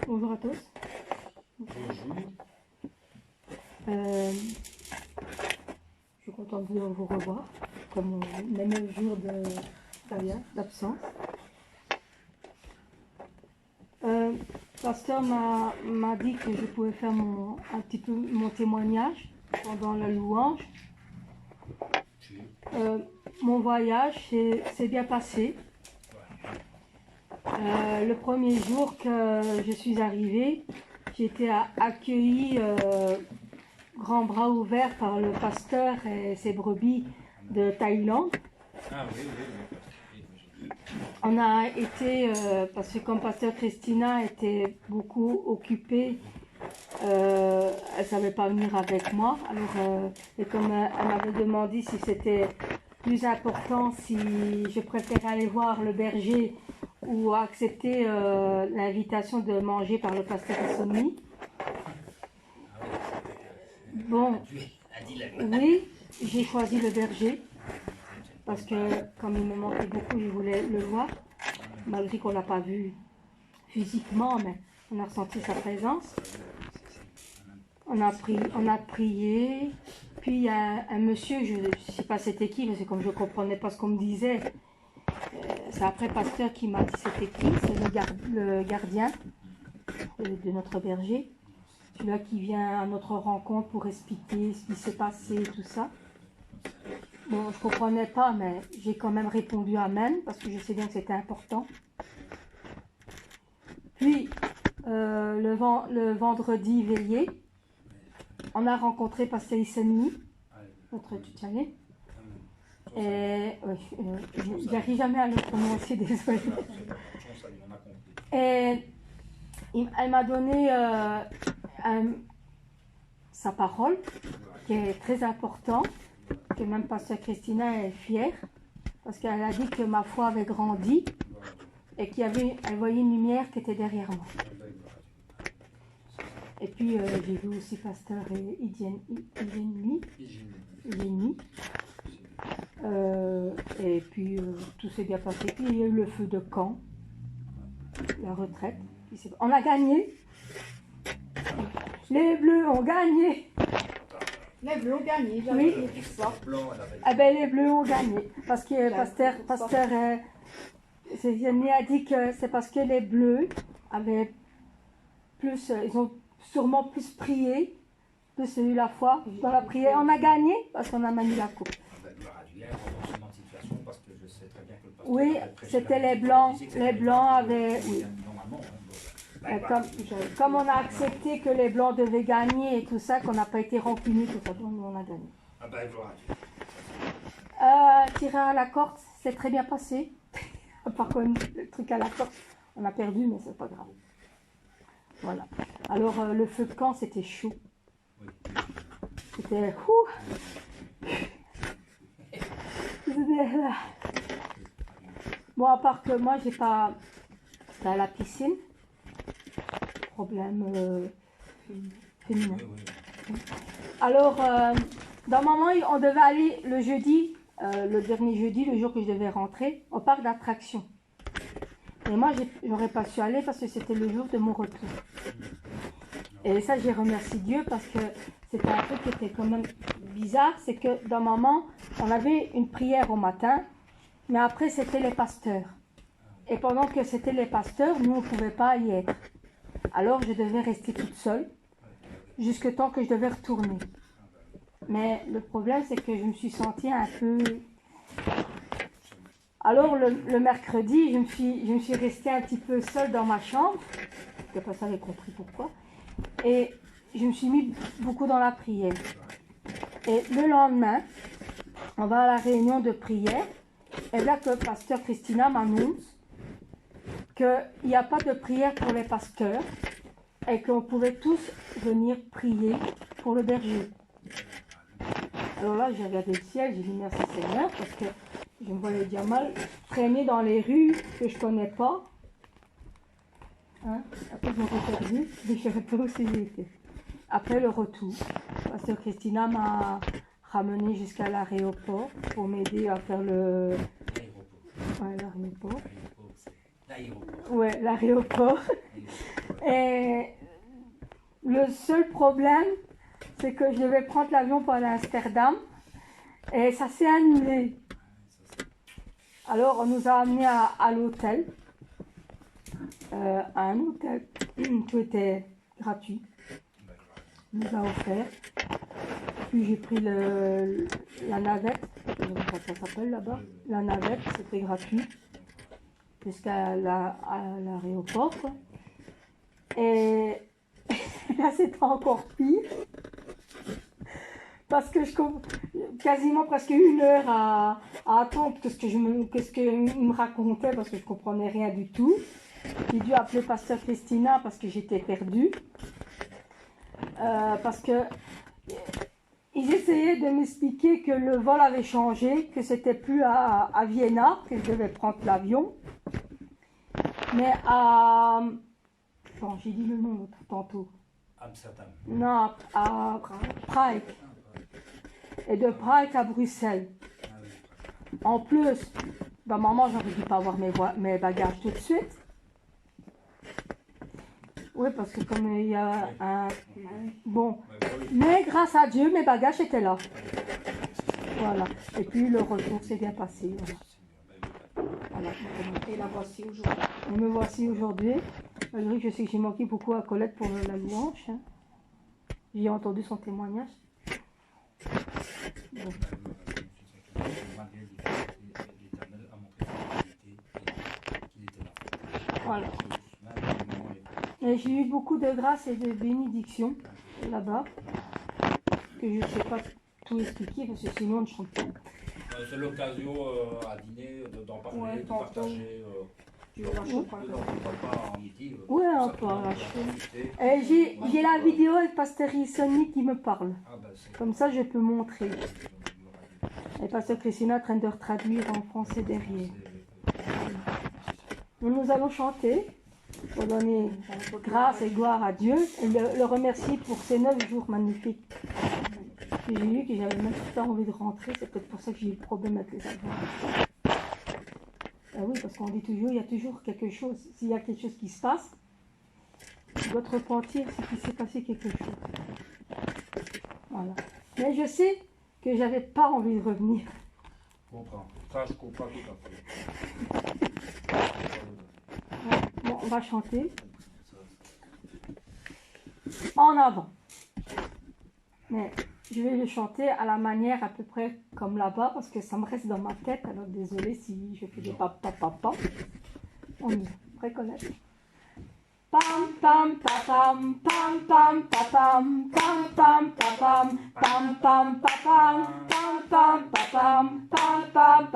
Bonjour à tous. Bonjour. Je suis contente de vous revoir, comme même le jour d'absence. Le pasteur m'a dit que je pouvais faire un petit peu mon témoignage pendant la louange. Mon voyage s'est bien passé. Le premier jour que je suis arrivée, j'ai été accueillie grands bras ouverts par le pasteur et ses brebis de Thaïlande. Ah oui. On a été, parce que comme pasteur Christina était beaucoup occupée, elle ne savait pas venir avec moi. Alors, et comme elle m'avait demandé si c'était plus important, si je préférais aller voir le berger ou accepter l'invitation de manger par le pasteur Sonny. Bon, oui, j'ai choisi le berger parce que comme il me manquait beaucoup, je voulais le voir, malgré qu'on ne l'a pas vu physiquement, mais on a ressenti sa présence. On a prié, puis il y a un monsieur, je ne sais pas c'était qui, parce que comme je ne comprenais pas ce qu'on me disait, c'est après le pasteur qui m'a dit c'était qui, c'est le gardien de notre berger, celui-là qui vient à notre rencontre pour expliquer ce qui s'est passé, tout ça. Bon, je ne comprenais pas, mais j'ai quand même répondu Amen, parce que je sais bien que c'était important. Puis, le vendredi veillé, on a rencontré Pasteur Issani, notre tutanier. Et j'arrive jamais à le prononcer, désolée. Et elle m'a donné sa parole, qui est très importante, que même Pasteur Christina est fière, parce qu'elle a dit que ma foi avait grandi et qu'elle voyait une lumière qui était derrière moi. Et puis j'ai vu aussi Pasteur Hygiénie. Et puis tout s'est bien passé. Puis il y a eu le feu de camp, la retraite. On a gagné. Les Bleus ont gagné. Les Bleus ont gagné. Oui. Ah ben les Bleus ont gagné parce que Pasteur Jenny a dit que c'est parce que les Bleus avaient plus, ils ont sûrement plus prié, plus eu la foi dans la prière. On a gagné parce qu'on a manié la coupe. Oui, c'était les Blancs. Les Blancs avaient... Oui. Comme on a accepté que les Blancs devaient gagner et tout ça, qu'on n'a pas été rancuniers, tout ça, donc on a gagné. Tirer à la corde, c'est très bien passé. Par contre, le truc à la corde, on a perdu, mais c'est pas grave. Voilà. Alors, le feu de camp, c'était chaud. C'était... Bon, à part que moi, j'ai pas... C'était à la piscine. Problème féminin. Alors, normalement, on devait aller le jeudi, le dernier jeudi, le jour que je devais rentrer, au parc d'attractions. Et moi, j'aurais pas su aller parce que c'était le jour de mon retour. Et ça, j'ai remercié Dieu parce que c'était un truc qui était quand même bizarre. C'est que dans maman, on avait une prière au matin, mais après, c'était les pasteurs. Et pendant que c'était les pasteurs, nous, on ne pouvait pas y être. Alors, je devais rester toute seule, jusqu'au temps que je devais retourner. Mais le problème, c'est que je me suis sentie un peu... Alors, le mercredi, je me suis restée un petit peu seule dans ma chambre. Je pas ça, j'avais compris pourquoi. Et je me suis mis beaucoup dans la prière. Et le lendemain, on va à la réunion de prière. Et là que pasteur Christina m'annonce qu'il n'y a pas de prière pour les pasteurs et qu'on pouvait tous venir prier pour le berger. Alors là, j'ai regardé le ciel, j'ai dit merci Seigneur, parce que je me voyais déjà mal traîner dans les rues que je ne connais pas. Hein? Après, je m'aurais perdu, mais je ne savais pas où j'étais. Après le retour, pasteur Christina m'a ramené jusqu'à l'aéroport pour m'aider à faire le... Ouais, l'aéroport. Ouais, l'aéroport. Et le seul problème, c'est que je devais prendre l'avion pour aller à Amsterdam et ça s'est annulé. Alors on nous a amenés à l'hôtel, à un hôtel, tout était gratuit, on nous a offert. Puis j'ai pris la navette, je ne sais pas comment ça s'appelle là-bas, la navette, c'était gratuit, jusqu'à l'aéroport. Et là c'était encore pire, parce que quasiment presque 1 heure à attendre qu'est-ce qu'il me racontait, parce que je ne comprenais rien du tout. J'ai dû appeler Pasteur Christina parce que j'étais perdue, parce que ils essayaient de m'expliquer que le vol avait changé, que c'était plus à Vienna que je devais prendre l'avion, mais à... Bon, j'ai dit le nom tantôt. Amsterdam. Non, à Prague. Et de Prague à Bruxelles. En plus, maman, j'aurais dû pas avoir mes bagages tout de suite. Oui, parce que comme il y a un... Bon, mais grâce à Dieu, mes bagages étaient là. Voilà. Et puis le retour s'est bien passé. Voilà. Et la voici aujourd'hui. Et me voici aujourd'hui. Malgré que je sais que j'ai manqué beaucoup à Colette pour la louange. Hein. J'ai entendu son témoignage. Bon. Voilà. Et j'ai eu beaucoup de grâce et de bénédictions là-bas, que je ne sais pas tout expliquer, parce que sinon on ne chante pas. C'est l'occasion à dîner d'en parler, Ouais, de partager. Tu veux lâcher pas le Pas en midi. Oui, on peut lâcher. Et j'ai la vidéo avec Pasteur Sonny qui me parle. Comme ça, je peux montrer. Et Pasteur Christina est en train de traduire en français derrière. Nous allons chanter pour donner grâce et gloire à Dieu et le remercier pour ces 9 jours magnifiques que j'ai eu, que j'avais même pas envie de rentrer. C'est peut-être pour ça que j'ai eu le problème avec les avions. Ah oui, parce qu'on dit toujours, il y a toujours quelque chose. S'il y a quelque chose qui se passe, tu dois te repentir, c'est qu'il s'est passé quelque chose. Voilà. Mais je sais que j'avais pas envie de revenir. Je comprends. Ça, je comprends tout à fait. Bon, on va chanter. En avant. Mais je vais le chanter à la manière à peu près comme là-bas, parce que ça me reste dans ma tête. Alors désolé si je fais des papa. On y va. Prêt, Colette? Pam pam pam pam pam pam pam pam pam pam pam pam pam pam pam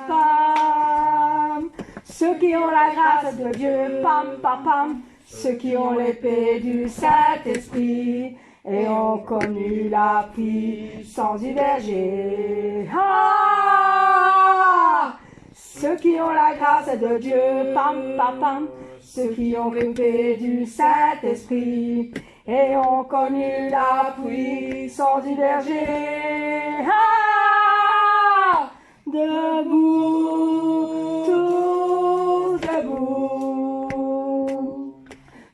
pam. Ceux qui ont la grâce de Dieu, pam pam pam. Ceux qui ont l'épée du Saint-Esprit et ont connu la puissance du berger. Ah! Ceux qui ont la grâce de Dieu, pam pam pam. Ceux qui ont l'épée du Saint-Esprit et ont connu la puissance du berger. Ah! Debout, tous debout,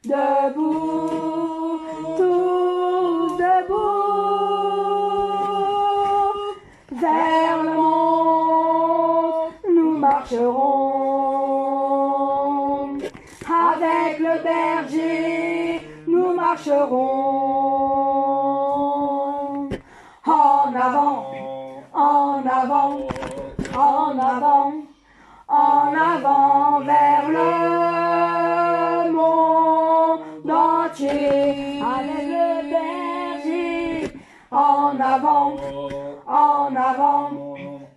debout, tous debout, vers le monde nous marcherons, avec le berger nous marcherons, en avant, en avant, en avant, en avant vers le monde entier, avec le berger, en avant, en avant,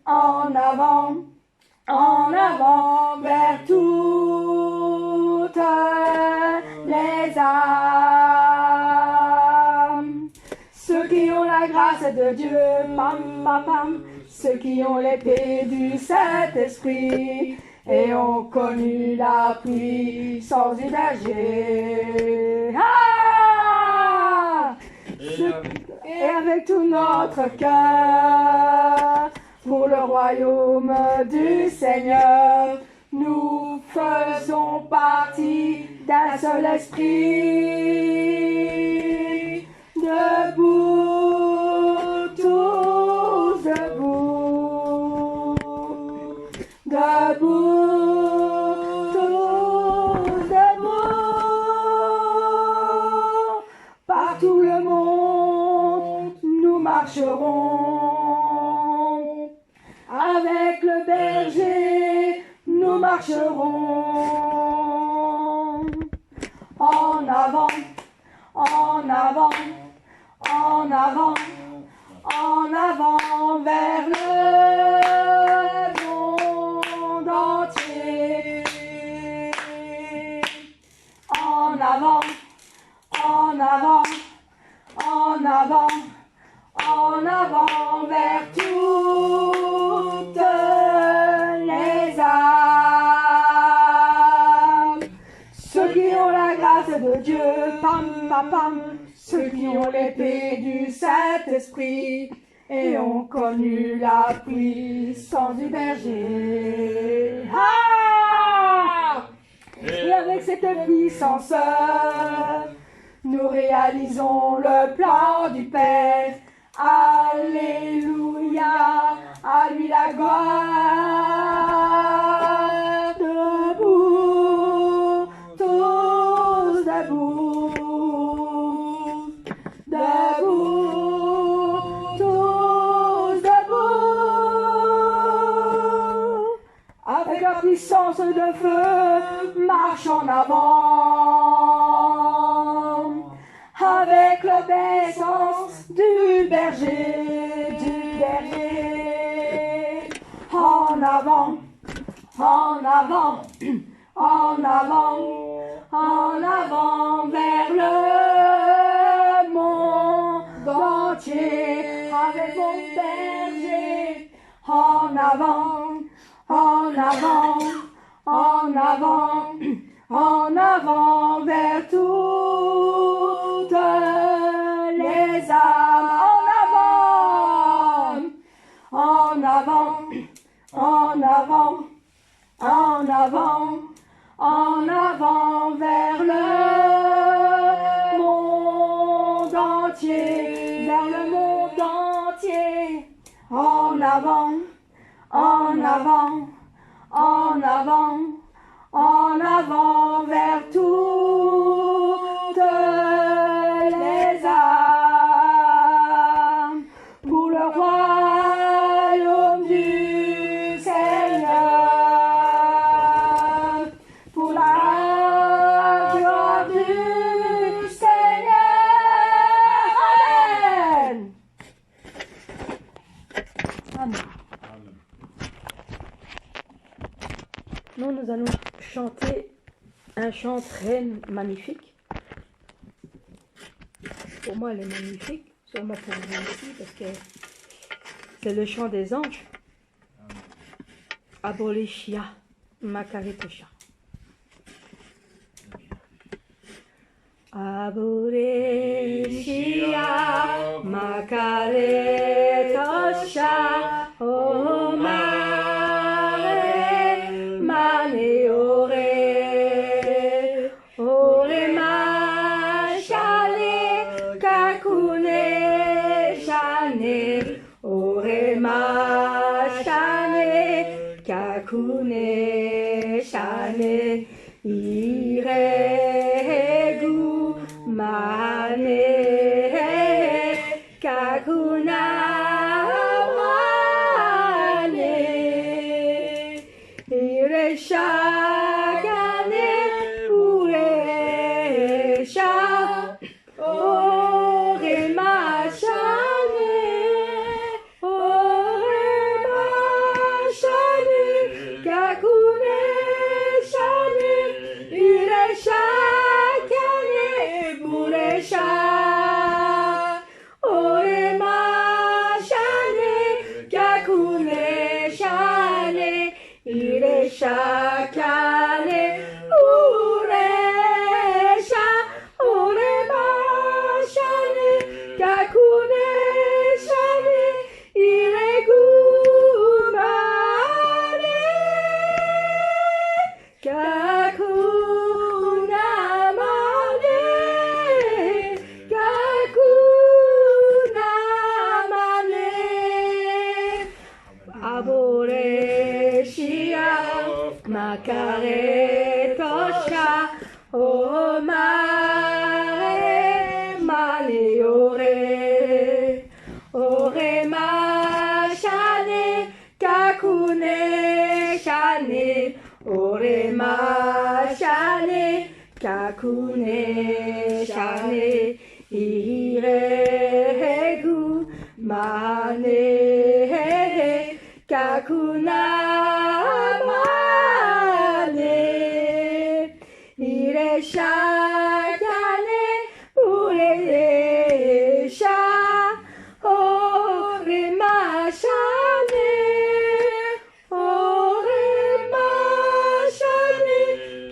en avant, en avant vers toutes les âmes. Ceux qui ont la grâce de Dieu, pam pam pam. Ceux qui ont l'épée du Saint-Esprit et ont connu la puissance du berger. Ah! Et avec tout notre cœur, pour le royaume du Seigneur, nous faisons partie d'un seul esprit, debout, tous debout, debout, tous debout, par tout le monde nous marcherons, avec le berger nous marcherons. En avant, en avant, en avant, en avant vers le monde entier. En avant, en avant, en avant, en avant vers toutes les âmes. Ceux qui ont la grâce de Dieu, pam, pam, pam, ceux qui ont l'épée du Saint-Esprit et ont connu la puissance du berger. Ah! Et avec cette puissance, nous réalisons le plan du Père. Alléluia, à lui la gloire. Debout, tous debout, debout, tous debout. Avec la puissance de feu, marche en avant. Avec l'obéissance du berger, en avant, en avant, en avant, en avant vers le monde entier, avec mon berger, en avant, en avant, en avant, en avant vers toutes les âmes. En avant, en avant, en avant, en avant vers le monde entier, vers le monde entier. En avant, en avant, en avant, en avant vers toutes les âmes, pour le royaume du Seigneur, pour la gloire du Seigneur. Amen. Amen. Nous allons chanter un chant très magnifique. Pour moi, elle est magnifique, sûrement pour vous aussi, parce que c'est le chant des anges. Abolishia, Makaritosha. Abolishia, Makaritosha, oh Mane ore, ore ma shale, kakune shane, ore ma shane, kakune shane, iregu mane, kakuna. Shagane uresha ore mashane kakune O mare mane ore ma shane kakune shane ore ma shane kakune shane iregu mane kakuna mane ire shakane ure sha ore ma shane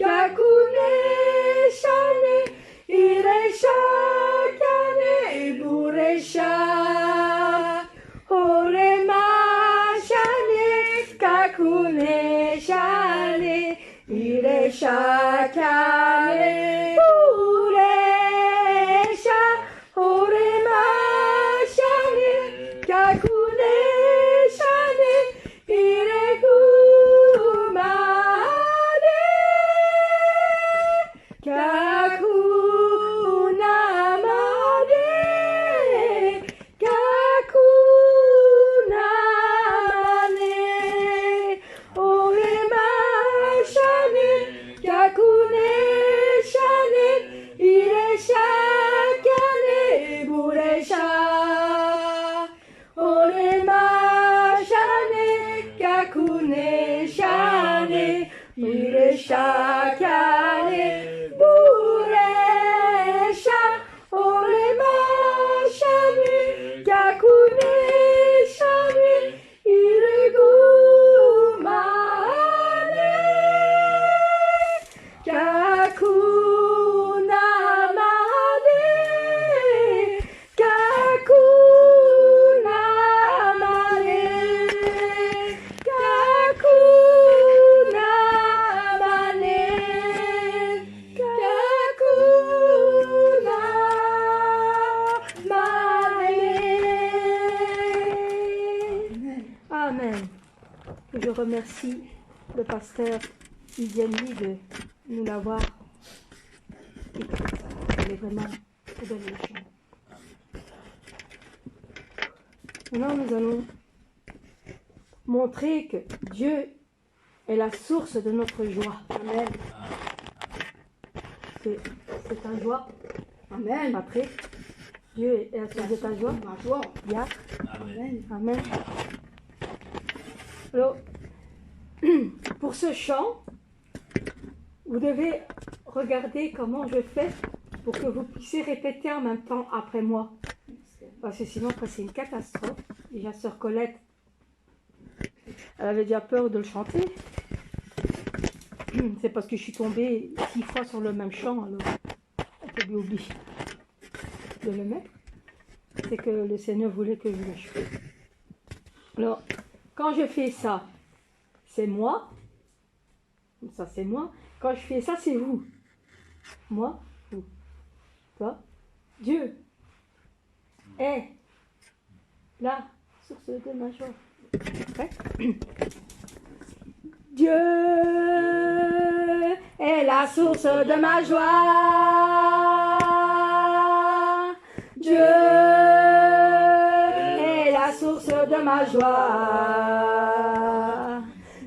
kakune shane ire shakane bure sha ore ma shane kakune shane ire shakane bure sha ore ma shane kakune shane ire kumane kakuna mane kakuna mane ore ma shane kakune shane ire shakane bure sha ore ma shane kakune shane ire shakane bure sha ore ma shane kakune shane ire kumane kakuna mane kakuna mane kakuna mane kakuna mane. Amen. Je remercie le pasteur Idiani de nous l'avoir écrit. Il est vraiment très belle leçon. Maintenant, nous allons montrer que Dieu est la source de notre joie. Amen. C'est ta joie. Amen. Patrick, Dieu est la source de ta joie. Ma joie. Yeah. Amen. Amen. Alors, pour ce chant, vous devez regarder comment je fais pour que vous puissiez répéter en même temps après moi. Parce que sinon, après, c'est une catastrophe. Déjà, sœur Colette, elle avait déjà peur de le chanter. C'est parce que je suis tombée 6 fois sur le même chant, alors elle était obligée de le mettre. C'est que le Seigneur voulait que je le chante. Alors, quand je fais ça, c'est moi. Ça, c'est moi. Quand je fais ça, c'est vous. Moi, vous. Toi, Dieu est la source de ma joie. Prêt? Dieu est la source de ma joie. Dieu est la source de ma joie.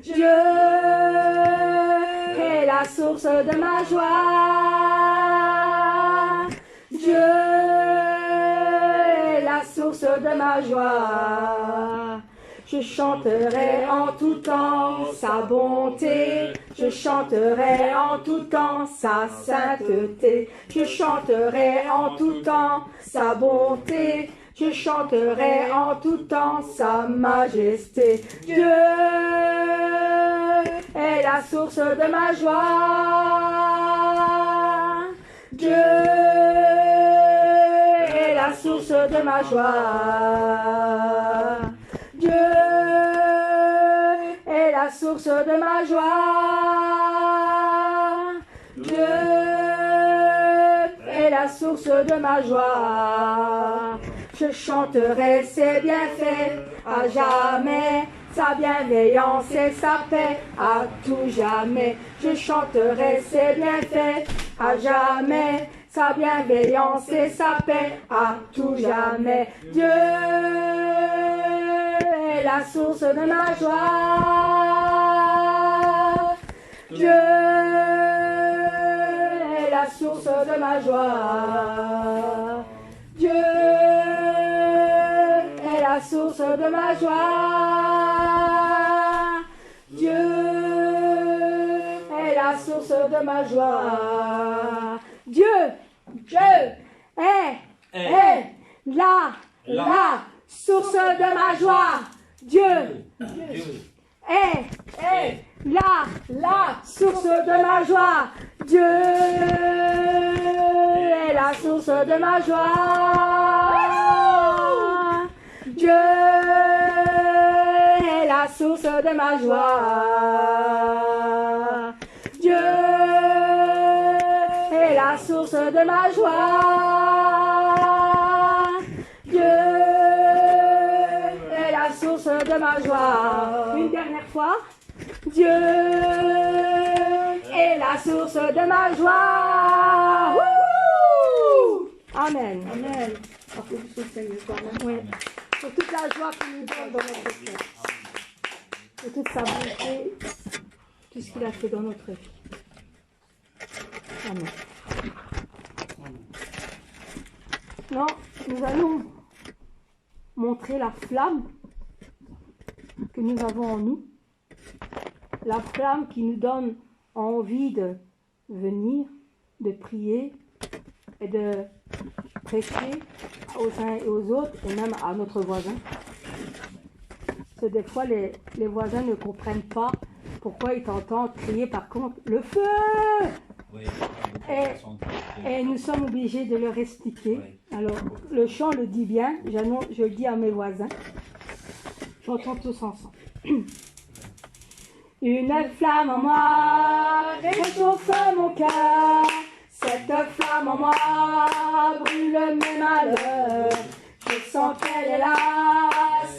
Dieu est la source de ma joie. Dieu est la source de ma joie. Je chanterai en tout temps sa bonté. Je chanterai en tout temps sa sainteté. Je chanterai en tout temps sa bonté. Je chanterai en tout temps sa majesté. Dieu est la source de ma joie. Dieu est la source de ma joie. Dieu est la source de ma joie. Dieu est la source de ma joie. Je chanterai ses bienfaits à jamais, sa bienveillance et sa paix à tout jamais. Je chanterai ses bienfaits à jamais, sa bienveillance et sa paix à tout jamais. Dieu est la source de ma joie. Dieu est la source de ma joie. Dieu est la source de ma joie. Dieu est la source de ma joie. Dieu est la source de ma joie. Dieu est la source de ma joie. Dieu est la source de ma joie. Dieu est la source de ma joie. Dieu est la source de ma joie. Dieu est la source de ma joie. Une dernière fois. Dieu est la source de ma joie. Wouhou! Amen. Amen. Applaudissons le Seigneur. Oui. Pour toute la joie qu'il nous donne dans notre cœur. Pour toute sa bonté, tout ce qu'il a fait dans notre vie. Amen. Non, nous allons montrer la flamme que nous avons en nous. La flamme qui nous donne envie de venir, de prier et de prêcher aux uns et aux autres et même à notre voisin. Parce que des fois, les voisins ne comprennent pas pourquoi ils t'entendent crier par contre le feu. Oui, et nous sommes obligés de leur expliquer. Alors, le chant le dit bien, je le dis à mes voisins. Chantons tous ensemble. Une flamme en moi réchauffe mon cœur. Cette flamme en moi brûle mes malheurs. Je sens qu'elle est là,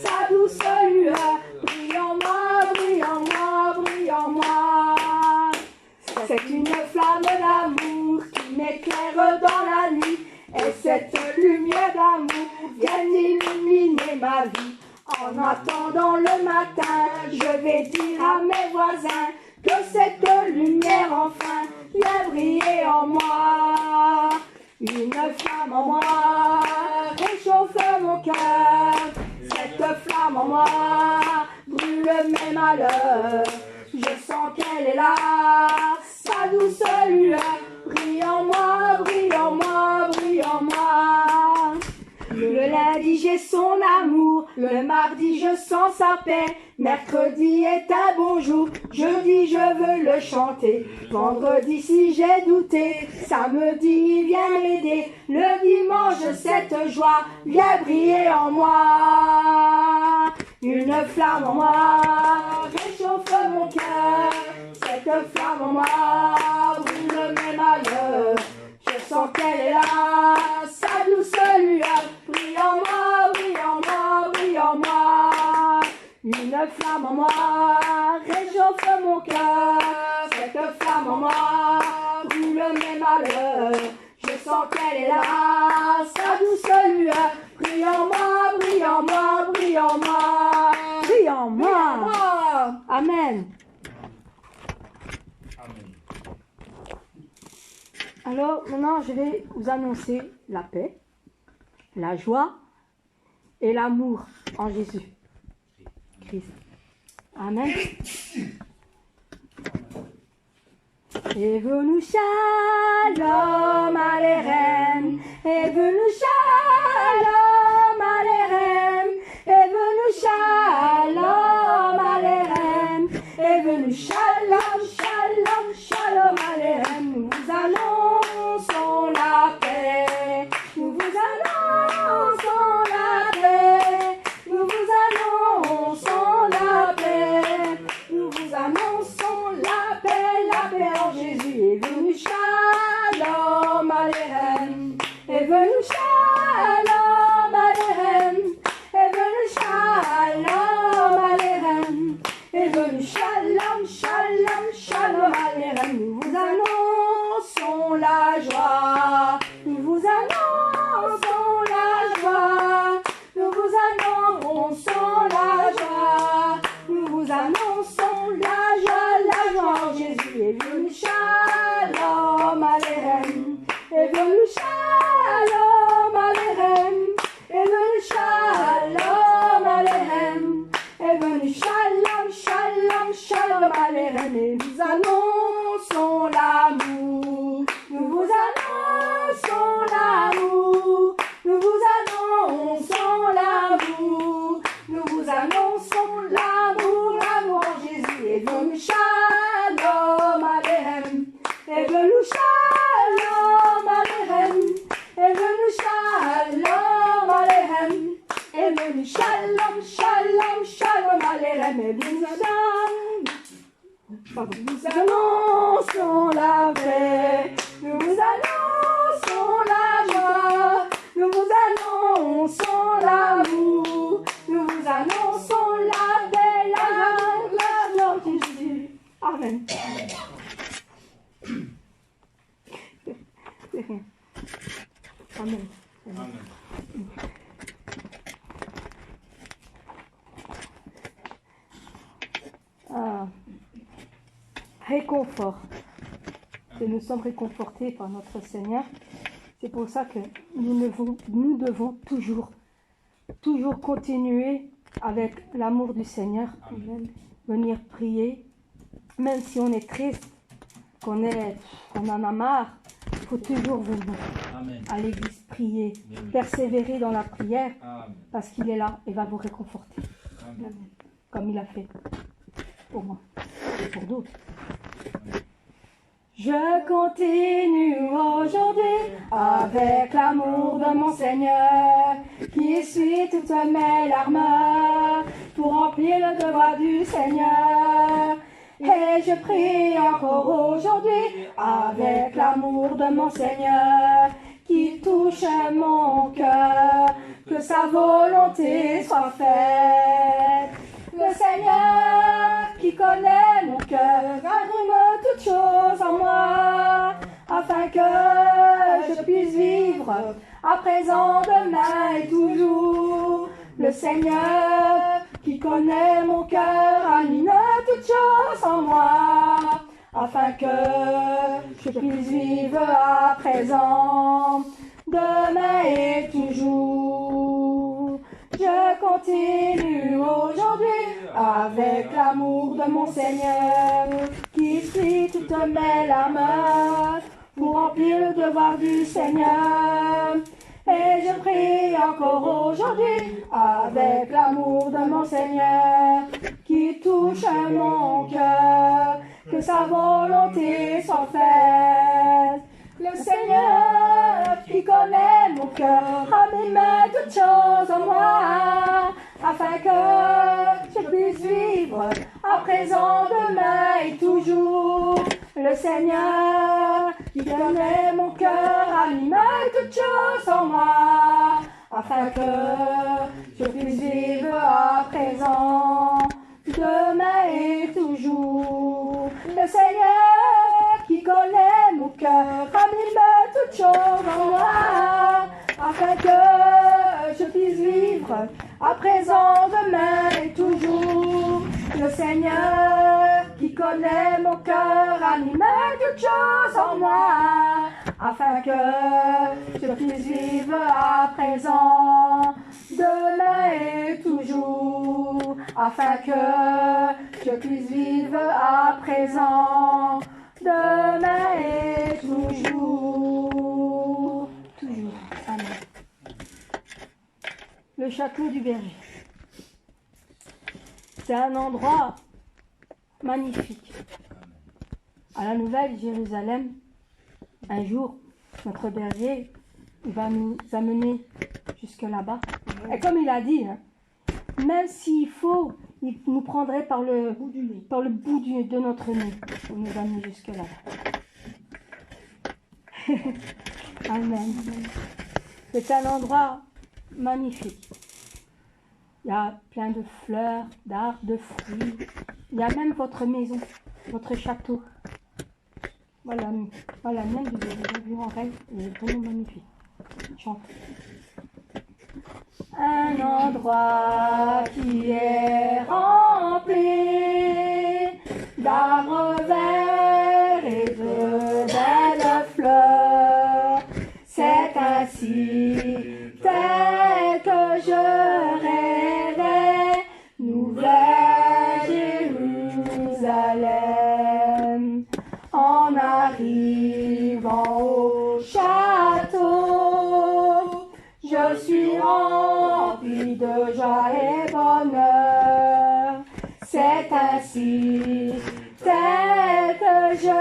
sa douce lueur. Brille en moi, brille en moi, brille en moi. C'est une flamme d'amour qui m'éclaire dans la nuit. Et cette lumière d'amour vient illuminer ma vie. En attendant le matin, je vais dire à mes voisins que cette lumière enfin vient briller en moi. Une flamme en moi réchauffe mon cœur. Cette flamme en moi brûle mes malheurs. Je sens qu'elle est là, sa douce lueur. Brille en moi, brille en moi, brille en moi. Le lundi j'ai son amour, le mardi je sens sa paix, mercredi est un bon jour, jeudi je veux le chanter, vendredi si j'ai douté, samedi il vient m'aider, le dimanche cette joie vient briller en moi. Une flamme en moi réchauffe mon cœur, cette flamme en moi brûle mes malheurs. Je sens qu'elle est là, sa douce lueur. Brille en moi, brille en moi, brille en moi. Une flamme en moi réchauffe mon cœur. Cette flamme en moi brûle mes malheurs. Je sens qu'elle est là, sa douce lueur. Brille en moi, brille en moi, brille en moi. Brille en moi. Amen. Alors maintenant, je vais vous annoncer la paix, la joie et l'amour en Jésus Christ. Amen. Evenu shalom aleichem, evenu shalom aleichem, evenu shalom aleichem, evenu shalom, shalom, shalom aleichem. Nous vous annonçons la paix, nous vous annonçons la paix, nous vous annonçons la paix, nous vous annonçons la paix en Jésus. Est venu shalom aleichem, est venu shalom aleichem, est venu shalom aleichem, est venu shalom, shalom, shalom aleichem. Nous vous annonçons la joie. Nous vous annonçons la joie. Nous vous annonçons la joie. Nous vous annonçons la joie en Jésus est venu. Shalom Aleichem. Est venu Shalom Aleichem. Est venu Shalom Aleichem. Est venu Shalom, Shalom, Shalom Aleichem. Et nous annonçons l'amour. Nous vous annonçons l'amour. Nous vous annonçons l'amour. Nous vous annonçons l'amour. L'amour en Jésus est venu. Shalom Aleichem. Est venu Shalom Aleichem. Est venu Shalom Aleichem. Est venu Shalom, Shalom, Shalom Aleichem. Est venu Nous annonçons la paix. Nous vous annonçons la joie. Nous vous annonçons l'amour. Nous vous annonçons la paix, la joie de Jésus. Amen. C'est rien. Amen. Amen. Ah. Réconfort. Que nous sommes réconfortés par notre Seigneur. C'est pour ça que nous devons toujours continuer avec l'amour du Seigneur. Amen. Venir prier. Même si on est triste, qu'on en a marre, il faut toujours venir Amen. à l'église prier. Persévérer dans la prière Amen. parce qu'il est là et va vous réconforter. Amen. Comme il a fait pour moi et pour d'autres. Je continue aujourd'hui avec l'amour de mon Seigneur qui essuie toutes mes larmes pour remplir le devoir du Seigneur. Et je prie encore aujourd'hui avec l'amour de mon Seigneur qui touche mon cœur, que sa volonté soit faite. Le Seigneur qui connaît mon cœur imprime toutes choses en moi, afin que je puisse vivre à présent, demain et toujours. Le Seigneur qui connaît mon cœur anime toutes choses en moi, afin que je puisse vivre à présent, demain et toujours. Je continue aujourd'hui avec l'amour de mon Seigneur qui essuie toutes mes larmes pour remplir le devoir du Seigneur. Et je prie encore aujourd'hui avec l'amour de mon Seigneur qui touche mon cœur, que sa volonté soit faite. Le Seigneur qui connaît mon cœur anime toutes choses en moi, afin que je puisse vivre à présent, demain et toujours. Le Seigneur qui connaît mon cœur anime toutes choses en moi, afin que je puisse vivre à présent, demain et toujours. Le Seigneur qui connaît mon cœur anime toutes choses en moi, afin que je puisse vivre à présent, demain et toujours. Le Seigneur qui connaît mon cœur anime toutes choses en moi, afin que je puisse vivre à présent, demain et toujours. Afin que je puisse vivre à présent, demain et toujours. Toujours. Amen. Le château du berger. C'est un endroit magnifique. À la Nouvelle Jérusalem, un jour, notre berger il va nous amener jusque là-bas. Et comme il a dit, hein, même s'il faut, il nous prendrait par le bout de notre nez pour nous amener jusque là-bas. Amen. C'est un endroit magnifique. Il y a plein de fleurs, d'arbres, de fruits. Il y a même votre maison, votre château. Voilà, voilà, même de vu en rêve, il est vraiment magnifique. Chante. Un endroit qui est rempli d'arbres verts et de belles fleurs. C'est ainsi tel que je rêvais, nouvelle Jérusalem. En arrivant au château, je suis rempli de joie et bonheur. C'est ainsi tel que je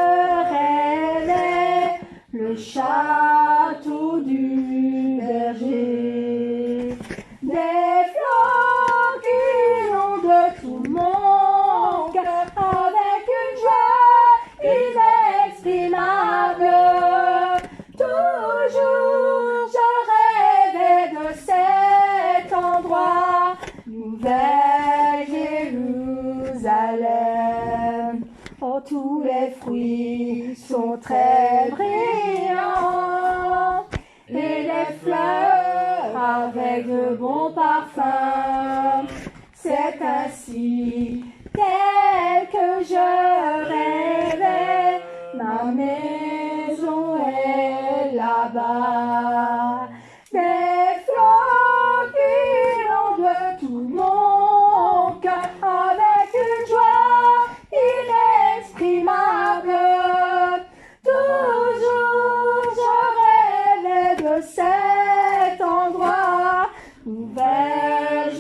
rêvais, le château du berger. Des fleurs qui inondent tout mon cœur avec une joie inexprimable. Toujours je rêvais de cet endroit, nouvelle Jérusalem. Oh, tous les fruits sont très brillants et les fleurs avec de bons parfums. C'est ainsi tel que je rêvais, ma maison est là-bas. Des fleurs qui inondent tout mon cœur avec une joie inexprimable. Toujours je rêvais de cet endroit, nouvelle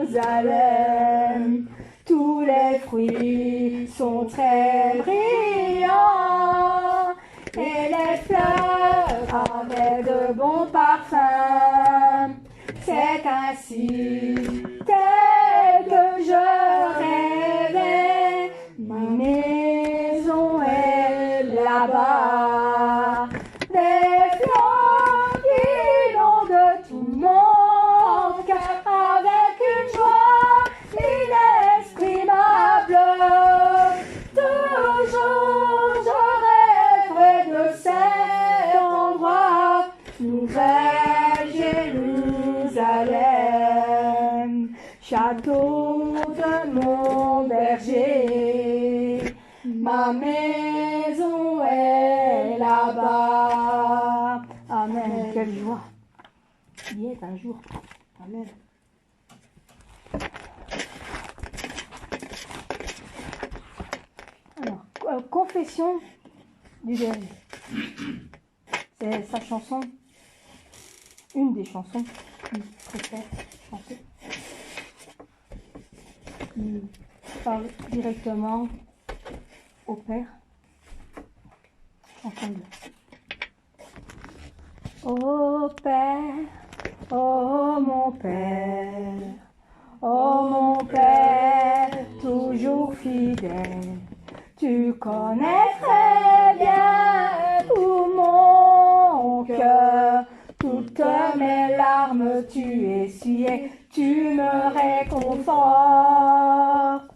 Jérusalem. Tous les fruits sont très brillants et les fleurs avec de bons parfums. C'est ainsi tel que je rêvais, ma maison est là-bas. Des fleurs qui inondent tout mon cœur avec une joie inexprimable. Toujours je rêverai de cet endroit, nouvelle Jérusalem. Château de mon berger, ma maison est là-bas. Amen. Quelle joie d'y être un jour. Amen. Alors, confession du berger. C'est sa chanson, une des chansons qu'il préfère chanter, qui parle directement au Père. Ensemble. Ô Père, ô mon Père, ô mon Père, toujours fidèle, tu connais très bien tout mon cœur, toutes mes larmes tu essuyais, tu me réconfortes.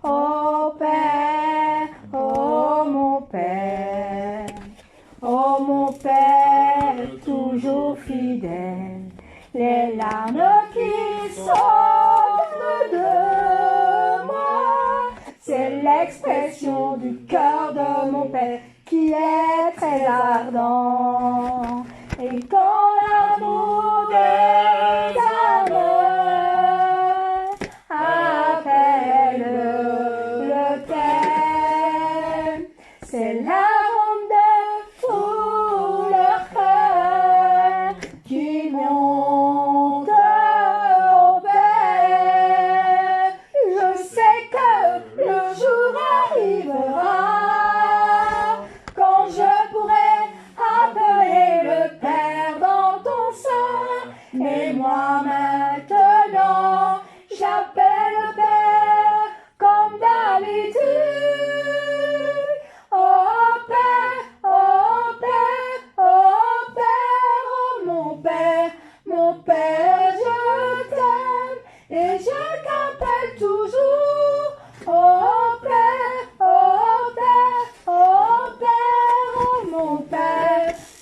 Ô Père, ô mon Père, ô mon Père, toujours fidèle, les larmes qui sortent de moi, c'est l'expression du cœur de mon Père qui est très ardent. Et quand l'amour des âmes appelle le Père, c'est l'arôme de tout leur cœur qui monte au Père. Je sais que le jour arrivera quand je pourrai appeler le Père dans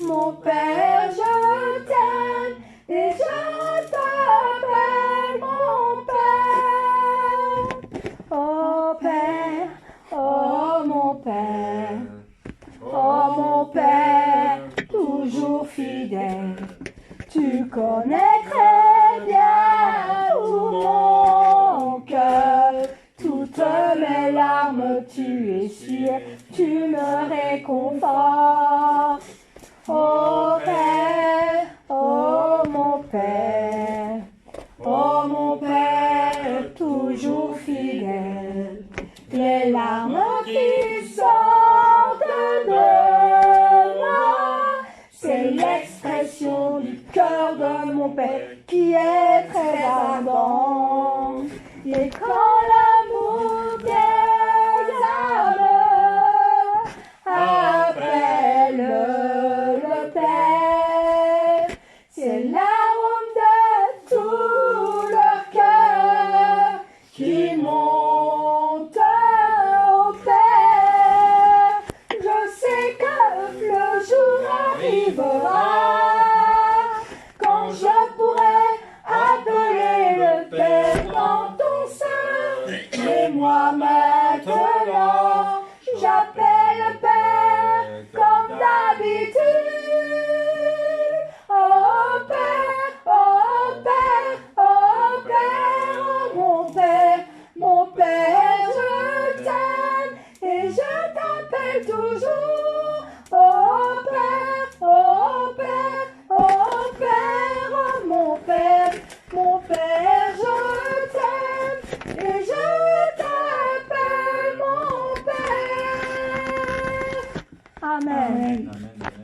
Mon Père, je t'aime et je t'appelle mon Père. Oh Père, oh mon Père, oh mon Père, toujours fidèle. Tu connais très bien tout mon cœur, toutes mes larmes tu essuies, tu me réconfortes. Oh Père, oh mon Père, toujours fidèle. Les larmes qui sortent de moi, c'est l'expression du cœur de mon Père qui est très ardent. Et quand l'amour des âmes appelle le Père, c'est l'arôme de tout leur cœur qui monte au Père. Je sais que le jour arrivera quand je pourrai appeler le Père dans ton sein. Et moi maintenant, j'appelle Père comme d'habitude. Oh Père, oh Père, oh Père, oh mon Père, je t'aime et je t'appelle toujours. Oh Père, oh Père, oh Père, oh mon Père, je t'aime et je t'appelle mon Père. Amen. Amen.